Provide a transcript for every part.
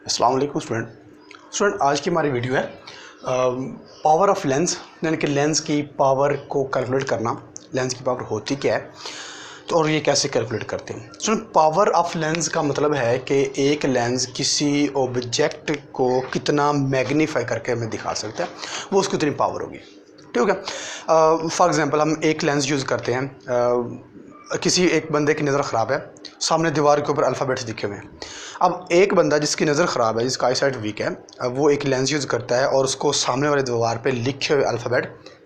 अस्सलाम वालेकुम स्टूडेंट आज की हमारी वीडियो है पावर ऑफ लेंस, यानी कि लेंस की पावर को कैलकुलेट करना। लेंस की पावर होती क्या है तो और ये कैसे कैलकुलेट करते हैं। स्टूडेंट, पावर ऑफ लेंस का मतलब है कि एक लेंस किसी ऑब्जेक्ट को कितना मैग्नीफाई करके हमें दिखा सकता है, वो उसकी उतनी पावर होगी। ठीक है। फॉर एग्जांपल हम एक लेंस यूज़ करते हैं। किसी एक बंदे की नज़र ख़राब है, सामने दीवार के ऊपर अल्फ़ाबेट्स दिखे हुए हैं। अब एक बंदा जिसकी नज़र ख़राब है, जिसका आई साइट वीक है, अब वो एक लेंस यूज़ करता है और उसको सामने वाले दीवार पे लिखे हुए अल्फ़ाबेट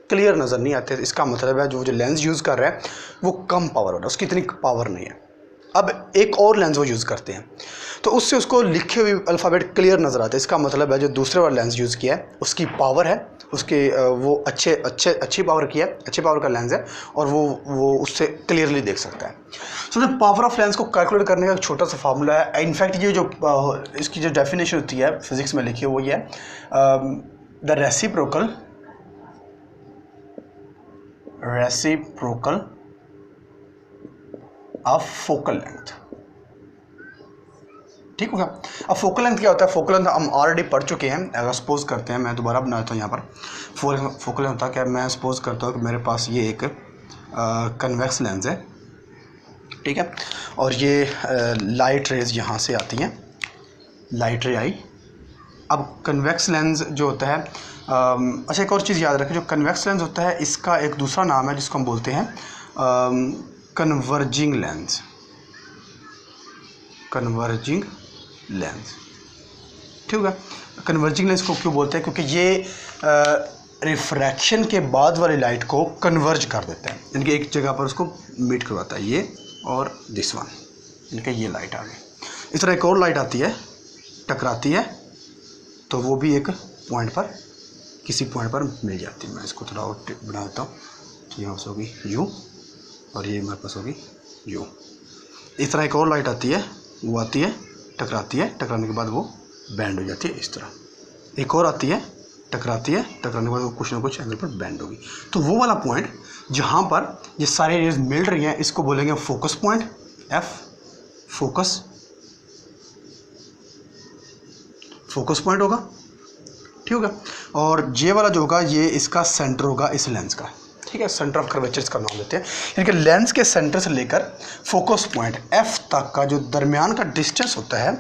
क्लियर नज़र नहीं आते। इसका मतलब है जो लेंस यूज़ कर रहा है वो कम पावर वाला, उसकी इतनी पावर नहीं है। अब एक और लेंस वो यूज़ करते हैं तो उससे उसको लिखे हुए अल्फ़ाबेट क्लियर नज़र आते हैं। इसका मतलब है जो दूसरे वाला लेंस यूज़ किया है उसकी पावर है, उसके वो अच्छी पावर की है, अच्छी पावर का लेंस है और वो उससे क्लियरली देख सकता है। सो पावर ऑफ लेंस को कैलकुलेट करने का एक छोटा सा फार्मूला है। इनफैक्ट ये जो इसकी जो डेफिनेशन होती है फिज़िक्स में लिखी है वो ये है, the reciprocal of focal length. ठीक होगा। अब फोकल लेंथ क्या होता है? फोकल लेंथ हम ऑलरेडी पढ़ चुके हैं। अगर सपोज करते हैं, मैं दोबारा बना देता हूँ यहाँ पर। फोकल लेंथ होता है क्या, मैं सपोज करता हूँ कि मेरे पास ये एक कन्वेक्स लेंस है, ठीक है, और ये लाइट रेज यहाँ से आती हैं, लाइट रे आई। अब कन्वेक्स लेंस जो होता है, अच्छा एक और चीज़ याद रखें, जो कन्वेक्स लेंस होता है इसका एक दूसरा नाम है जिसको हम बोलते हैं कन्वर्जिंग लेंस। कन्वर्जिंग लेंस, ठीक है। कन्वर्जिंग लेंस को क्यों बोलते हैं? क्योंकि ये रिफ्रैक्शन के बाद वाली लाइट को कन्वर्ज कर देता है, यानी कि एक जगह पर उसको मीट करवाता है, ये और दिस वन, यानी कि ये लाइट आ गई। इस तरह एक और लाइट आती है, टकराती है, तो वो भी एक पॉइंट पर, किसी पॉइंट पर मिल जाती है। मैं इसको थोड़ा और बना देता हूँ, तो यहाँ से होगी यू और ये मेरे पास होगी यू। इस तरह एक और लाइट आती है, वो आती है, टकराती है, टकराने के बाद वो बैंड हो जाती है इस तरह। एक और आती है, टकराती है, टकराने के बाद वो कुछ ना कुछ एंगल पर बैंड होगी। तो वो वाला पॉइंट जहाँ पर ये सारी रेज मिल रही हैं इसको बोलेंगे focus point, F focus point होगा, ठीक होगा। और जे वाला जो होगा ये इसका सेंटर होगा इस लेंस का, ठीक है। सेंटर ऑफ कर्वेचर इसका नाम देते हैं, यानी कि लेंस के सेंटर से लेकर फोकस पॉइंट एफ तक का जो दरमियान का डिस्टेंस होता है,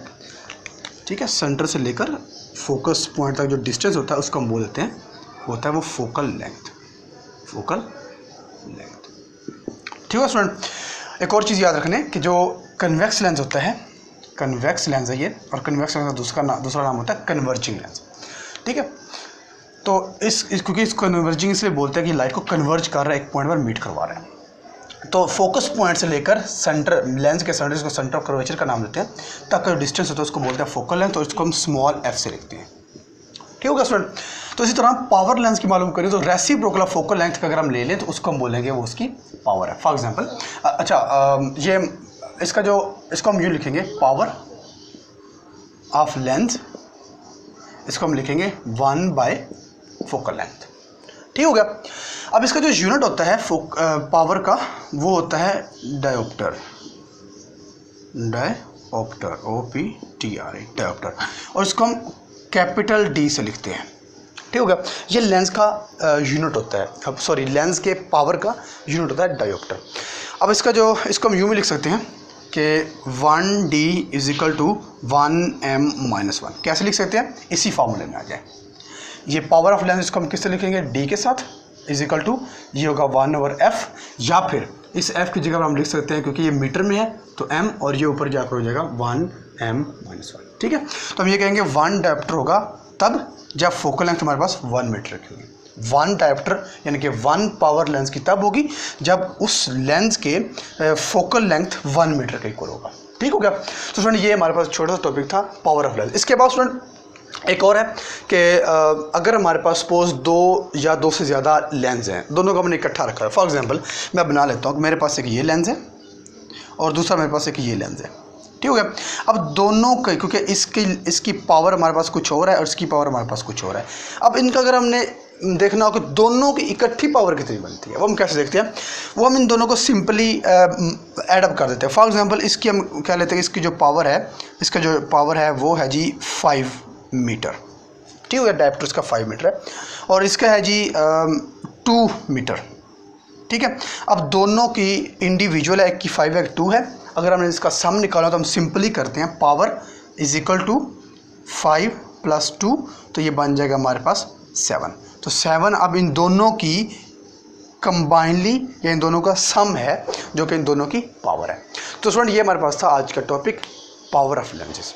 ठीक है, सेंटर से लेकर फोकस पॉइंट तक जो डिस्टेंस होता है उसको हम बोलते हैं, होता है वो फोकल लेंथ, ठीक है स्टूडेंट। एक और चीज़ याद रखने कि जो कन्वेक्स लेंस होता है, कन्वेक्स लेंस है ये, और कन्वेक्स लेंस का दूसरा नाम होता है कन्वर्जिंग लेंस, ठीक है। तो क्योंकि इसको कन्वर्जिंग इसलिए बोलते हैं कि लाइट को कन्वर्ज कर रहा है, एक पॉइंट पर मीट करवा रहा है। तो फोकस पॉइंट से लेकर सेंटर, लेंस के सेंटर, इसको सेंटर ऑफ कर्वेचर का नाम देते हैं, तक का डिस्टेंस होता है उसको बोलते हैं फोकल लेंथ, और इसको हम स्मॉल एफ से लिखते हैं, ठीक होगा स्टूडेंट। तो इसी तरह पावर लेंस की मालूम करें तो रेसिप्रोकल ऑफ फोकल लेंथ का अगर हम ले लें तो उसको हम बोलेंगे वो उसकी पावर है। फॉर एग्जाम्पल, ये इसको हम यूँ लिखेंगे, पावर ऑफ लेंथ, इसको हम लिखेंगे 1 बाय फोकल लेंथ, ठीक हो गया। अब इसका जो यूनिट होता है पावर का वो होता है डायोप्टर, OPTR, डायोप्टर, और इसको हम कैपिटल डी से लिखते हैं, ठीक हो गया। ये लेंस का यूनिट होता है, अब सॉरी लेंस के पावर का यूनिट होता है डायोप्टर। अब इसको हम यूँ भी लिख सकते हैं कि 1D = 1m-1। कैसे लिख सकते हैं? इसी फार्मूले में आ जाए। ये पावर ऑफ लेंस, इसको हम किससे लिखेंगे? डी के साथ, = ये होगा 1/f, या फिर इस f की जगह पर हम लिख सकते हैं, क्योंकि ये मीटर में है तो m, और ये ऊपर जाकर हो जाएगा 1m-1, ठीक है। तो हम ये कहेंगे 1 डायोप्टर होगा तब जब फोकल लेंथ हमारे पास 1 मीटर की होगी। 1 डायोप्टर यानी कि 1 पावर लेंस की तब होगी जब उस लेंस के फोकल लेंथ 1 मीटर का इक्वल होगा, ठीक हो गया। तो स्टूडेंट ये हमारे पास छोटा सा टॉपिक था, पावर ऑफ लेंस। इसके बाद स्टूडेंट एक और है कि अगर हमारे पास सपोज 2 या 2 से ज़्यादा लेंस हैं, दोनों को हमने इकट्ठा रखा है। फॉर एग्जांपल मैं बना लेता हूँ कि मेरे पास एक ये लेंस है और दूसरा मेरे पास एक ये लेंस है, ठीक हो गया। अब दोनों का, क्योंकि इसकी पावर हमारे पास कुछ और है और इसकी पावर हमारे पास कुछ और है, अब इनका अगर हमने देखना हो कि दोनों की इकट्ठी पावर कितनी बनती है। वो हम कैसे देखते हैं, वो हम इन दोनों को सिंपली एडअप कर देते हैं। फॉर एग्जांपल इसकी हम क्या लेते हैं, इसकी जो पावर है, इसका जो पावर है वो है जी 5 मीटर, ठीक है, डायप्टर इसका 5 मीटर है और इसका है जी 2 मीटर, ठीक है। अब दोनों की इंडिविजुअल है, एक की 5 है, एक 2 है। अगर हमने इसका सम निकाला तो हम सिंपली करते हैं, पावर इज इक्वल टू 5 + 2, तो ये बन जाएगा हमारे पास 7। तो 7 अब इन दोनों की कंबाइनली या इन दोनों का सम है, जो कि इन दोनों की पावर है। तो स्टूडेंट ये हमारे पास था आज का टॉपिक, पावर ऑफ लेंसेज।